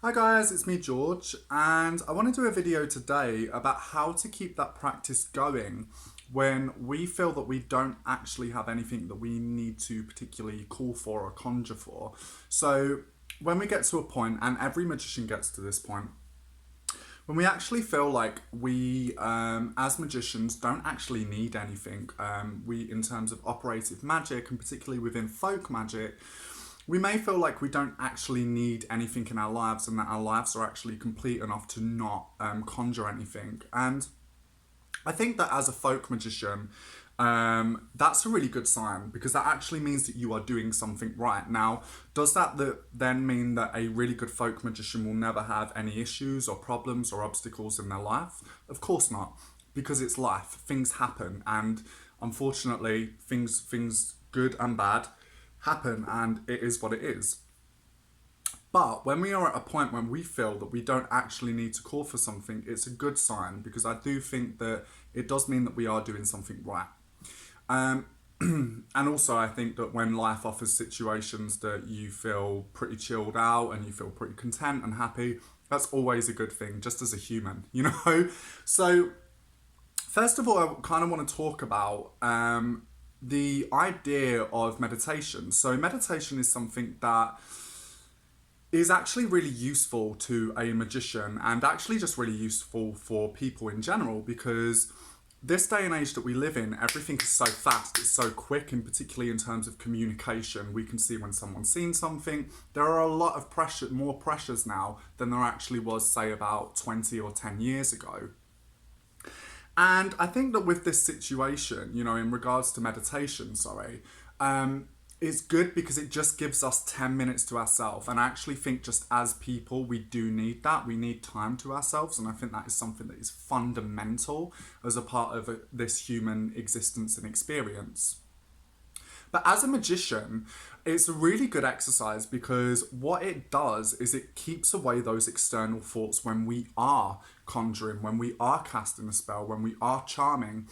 Hi guys, it's me George, and I want to do a video today about how to keep that practice going when we feel that we don't actually have anything that we need to particularly call for or conjure for. So when we get to a point, and every magician gets to this point, when we actually feel like we, as magicians, don't actually need anything, in terms of operative magic, and particularly within folk magic, we may feel like we don't actually need anything in our lives and that our lives are actually complete enough to not conjure anything. And I think that as a folk magician, that's a really good sign because that actually means that you are doing something right. Now, does then mean that a really good folk magician will never have any issues or problems or obstacles in their life? Of course not, because it's life. Things happen, and unfortunately, things good and bad happen, and it is what it is. But when we are at a point when we feel that we don't actually need to call for something, it's a good sign because I do think that it does mean that we are doing something right. Um, and also, I think that when life offers situations that you feel pretty chilled out and you feel pretty content and happy, that's always a good thing, just as a human, you know? So, first of all, I kind of want to talk about the idea of meditation. So, meditation is something that is actually really useful to a magician and actually just really useful for people in general because this day and age that we live in, everything is so fast, it's so quick, and particularly in terms of communication, we can see when someone's seen something. There are a lot of more pressures now than there actually was, say, about 20 or 10 years ago. And I think that with this situation, in regards to meditation, sorry, it's good because it just gives us 10 minutes to ourselves. And I actually think just as people, we do need that. We need time to ourselves. And I think that is something that is fundamental as a part of this human existence and experience. But as a magician, it's a really good exercise because what it does is it keeps away those external thoughts when we are conjuring, when we are casting a spell, when we are charming.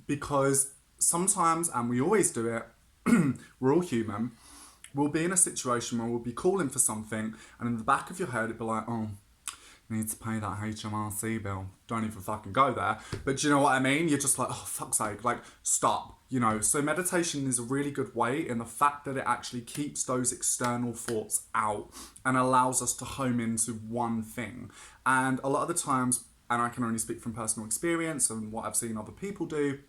Because sometimes, and we always do it, we're all human, we'll be in a situation where we'll be calling for something, and in the back of your head, it'll be like, oh, need to pay that HMRC bill. Don't even fucking go there. But do you know what I mean? You're just like, oh, fuck's sake, like, stop. So meditation is a really good way in the fact that it actually keeps those external thoughts out and allows us to home into one thing. And a lot of the times, and I can only speak from personal experience and what I've seen other people do,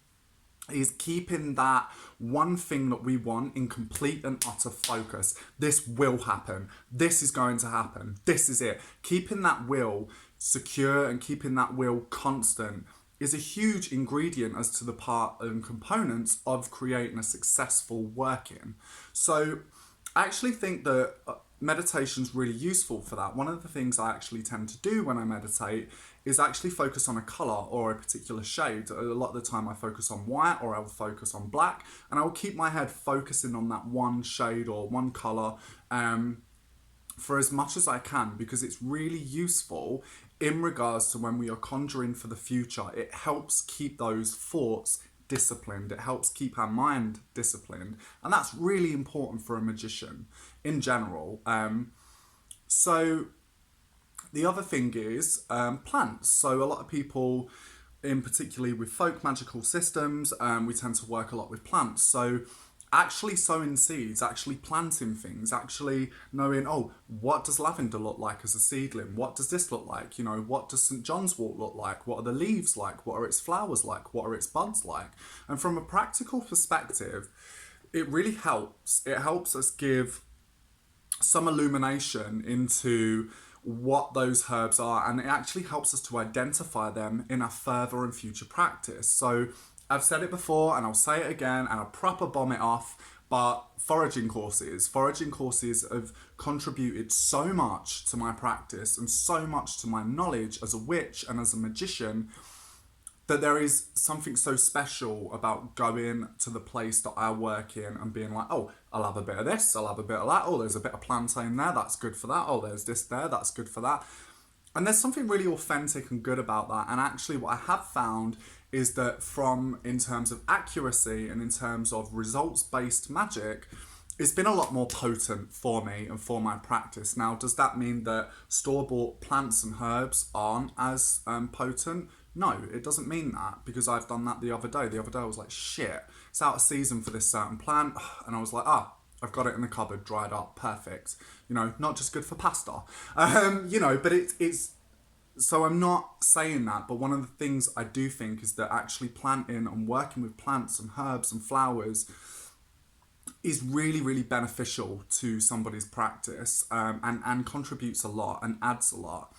is keeping that one thing that we want in complete and utter focus. This will happen. This is going to happen. This is it. Keeping that will secure and keeping that will constant is a huge ingredient as to the part and components of creating a successful working. So I actually think that meditation is really useful for that. One of the things I actually tend to do when I meditate is actually focus on a colour or a particular shade. A lot of the time I focus on white or I'll focus on black, and I'll keep my head focusing on that one shade or one colour for as much as I can because it's really useful in regards to when we are conjuring for the future. It helps keep those thoughts disciplined. It helps keep our mind disciplined, and that's really important for a magician in general. So the other thing is plants. So a lot of people, in particularly with folk magical systems, we tend to work a lot with plants. So actually sowing seeds, actually planting things, actually knowing, oh, what does lavender look like as a seedling? What does this look like? What does St. John's wort look like? What are the leaves like? What are its flowers like? What are its buds like? And from a practical perspective, it really helps. It helps us give some illumination into what those herbs are, and it actually helps us to identify them in our further and future practice. So I've said it before and I'll say it again and I'll proper bomb it off, but foraging courses have contributed so much to my practice and so much to my knowledge as a witch and as a magician that there is something so special about going to the place that I work in and being like, oh, I'll have a bit of this, I'll have a bit of that, oh, there's a bit of plantain there, that's good for that, oh, there's this there, that's good for that. And there's something really authentic and good about that. And actually what I have found is that in terms of accuracy and in terms of results-based magic, it's been a lot more potent for me and for my practice. Now, does that mean that store-bought plants and herbs aren't as potent? No, it doesn't mean that, because I've done that the other day. The other day I was like, shit, it's out of season for this certain plant. And I was like, I've got it in the cupboard, dried up, perfect. You know, not just good for pasta. You know, but it's so I'm not saying that, but one of the things I do think is that actually planting and working with plants and herbs and flowers is really, really beneficial to somebody's practice, and contributes a lot and adds a lot.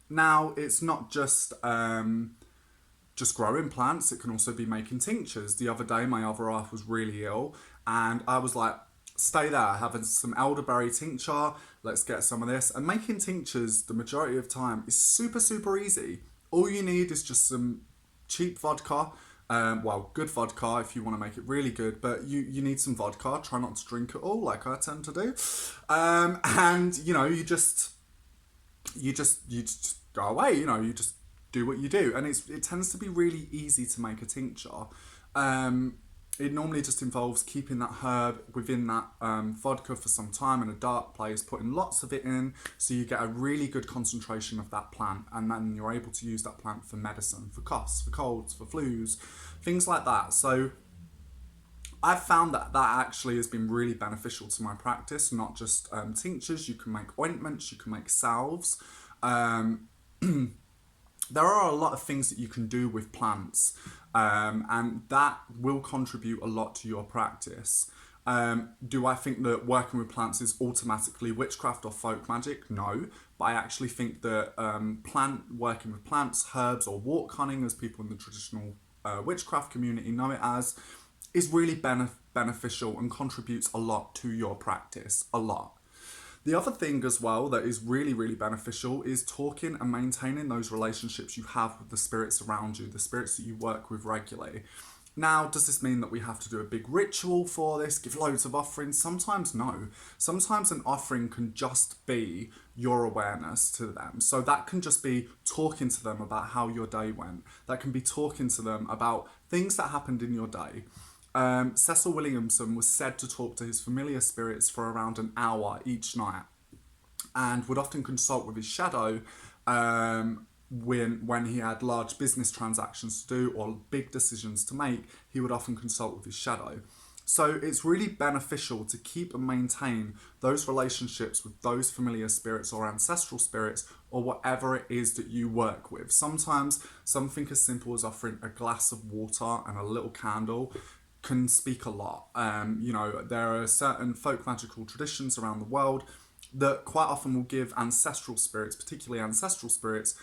Now, it's not just growing plants, it can also be making tinctures. The other day, my other half was really ill, and I was like, stay there, having some elderberry tincture, let's get some of this. And making tinctures, the majority of time, is super, super easy. All you need is just some cheap vodka. Well, good vodka if you want to make it really good, but you need some vodka. Try not to drink it all like I tend to do. And, you know, you just go away, you know, you just do what you do. And it tends to be really easy to make a tincture. It normally just involves keeping that herb within that vodka for some time in a dark place, putting lots of it in, so you get a really good concentration of that plant, and then you're able to use that plant for medicine, for coughs, for colds, for flus, things like that. So I've found that actually has been really beneficial to my practice, not just tinctures. You can make ointments, you can make salves. There are a lot of things that you can do with plants, and that will contribute a lot to your practice. Do I think that working with plants is automatically witchcraft or folk magic? No, but I actually think that working with plants, herbs, or wart cunning, as people in the traditional witchcraft community know it as, is really beneficial and contributes a lot to your practice, a lot. The other thing as well that is really, really beneficial is talking and maintaining those relationships you have with the spirits around you, the spirits that you work with regularly. Now, does this mean that we have to do a big ritual for this, give loads of offerings? Sometimes no. Sometimes an offering can just be your awareness to them. So that can just be talking to them about how your day went. That can be talking to them about things that happened in your day. Cecil Williamson was said to talk to his familiar spirits for around an hour each night, and would often consult with his shadow when he had large business transactions to do or big decisions to make. He would often consult with his shadow. So it's really beneficial to keep and maintain those relationships with those familiar spirits or ancestral spirits, or whatever it is that you work with. Sometimes something as simple as offering a glass of water and a little candle can speak a lot. You know, there are certain folk magical traditions around the world that quite often will give ancestral spirits, particularly ancestral spirits,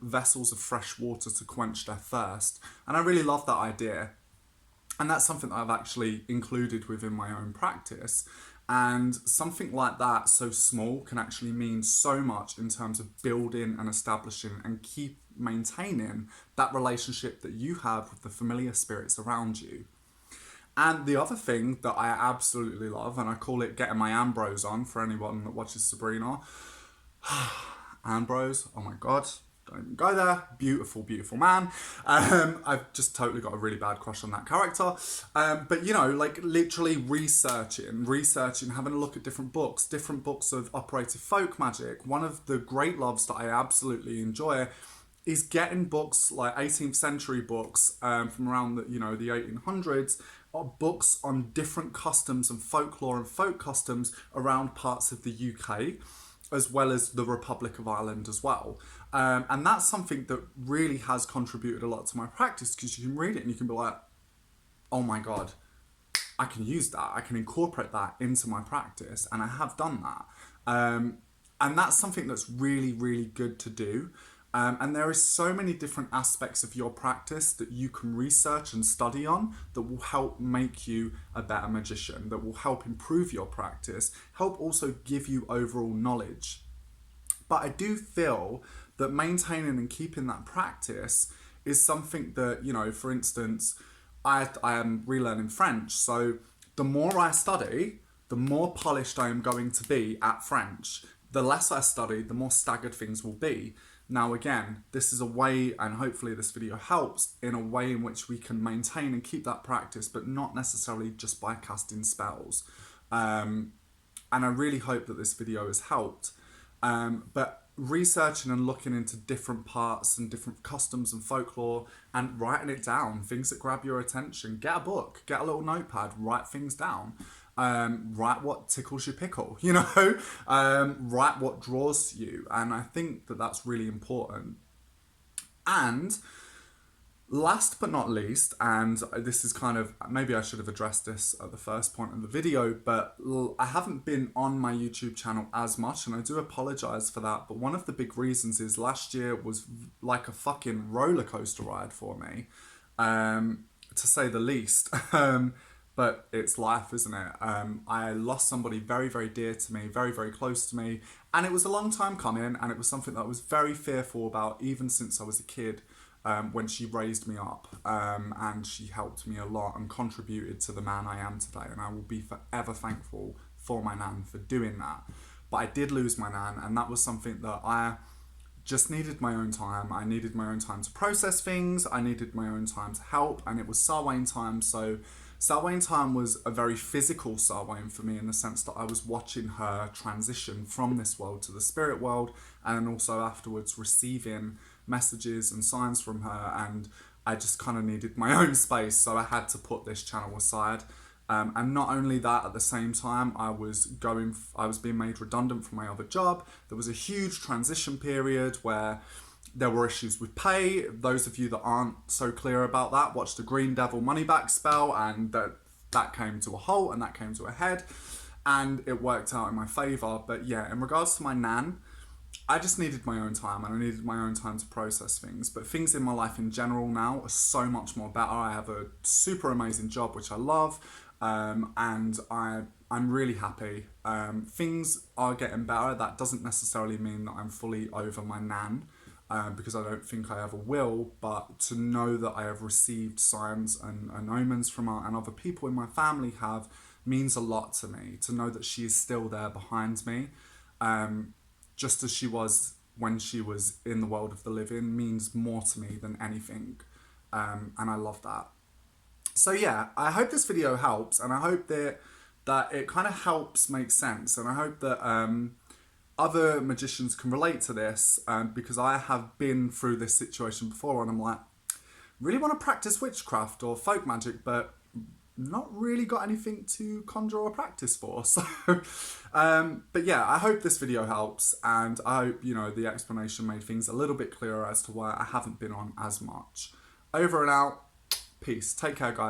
vessels of fresh water to quench their thirst. And I really love that idea. And that's something that I've actually included within my own practice. And something like that, so small, can actually mean so much in terms of building and establishing and keep maintaining that relationship that you have with the familiar spirits around you. And the other thing that I absolutely love, and I call it getting my Ambrose on for anyone that watches Sabrina. Ambrose, oh my God, don't even go there. Beautiful, beautiful man. I've just totally got a really bad crush on that character. But you know, like literally researching, having a look at different books of operative folk magic. One of the great loves that I absolutely enjoy is getting books like 18th century books from around the 1800s, or books on different customs and folklore and folk customs around parts of the UK, as well as the Republic of Ireland as well. And that's something that really has contributed a lot to my practice, because you can read it and you can be like, oh my God, I can use that. I can incorporate that into my practice. And I have done that. And that's something that's really, really good to do. And there is so many different aspects of your practice that you can research and study on that will help make you a better magician, that will help improve your practice, help also give you overall knowledge. But I do feel that maintaining and keeping that practice is something that, you know, for instance, I am relearning French. So the more I study, the more polished I am going to be at French. The less I study, the more staggered things will be. Now again, this is a way, and hopefully this video helps, in a way in which we can maintain and keep that practice, but not necessarily just by casting spells. And I really hope that this video has helped. But researching and looking into different parts and different customs and folklore and writing it down, things that grab your attention. Get a book, get a little notepad, write things down. Write what tickles your pickle, you know? Write what draws you. And I think that that's really important. And last but not least, and this is kind of, maybe I should have addressed this at the first point in the video, but I haven't been on my YouTube channel as much, and I do apologize for that. But one of the big reasons is last year was like a fucking roller coaster ride for me, to say the least. But it's life, isn't it? I lost somebody very, very dear to me, very, very close to me. And it was a long time coming, and it was something that I was very fearful about, even since I was a kid. When she raised me up, and she helped me a lot and contributed to the man I am today, and I will be forever thankful for my nan for doing that. But I did lose my nan, and that was something that I just needed my own time. I needed my own time to process things, I needed my own time to help, and it was Samhain time. So Samhain time was a very physical Samhain for me, in the sense that I was watching her transition from this world to the spirit world, and also afterwards receiving messages and signs from her, and I just kind of needed my own space, so I had to put this channel aside. And not only that, at the same time, I was being made redundant from my other job. There was a huge transition period where there were issues with pay. Those of you that aren't so clear about that, watch the Green Devil money back spell, and that came to a halt, and that came to a head, and it worked out in my favour. But yeah, in regards to my nan, I just needed my own time, and I needed my own time to process things. But things in my life in general now are so much more better. I have a super amazing job, which I love, and I'm really happy. Things are getting better. That doesn't necessarily mean that I'm fully over my nan, because I don't think I ever will. But to know that I have received signs and omens from her, and other people in my family have, means a lot to me. To know that she is still there behind me, just as she was when she was in the world of the living, means more to me than anything. And I love that. So yeah, I hope this video helps, and I hope that it kind of helps make sense, and I hope that other magicians can relate to this, because I have been through this situation before, and I'm like, really want to practice witchcraft or folk magic, but not really got anything to conjure or practice for. So but yeah, I hope this video helps, and I hope, you know, the explanation made things a little bit clearer as to why I haven't been on as much. Over and out. Peace. Take care, guys.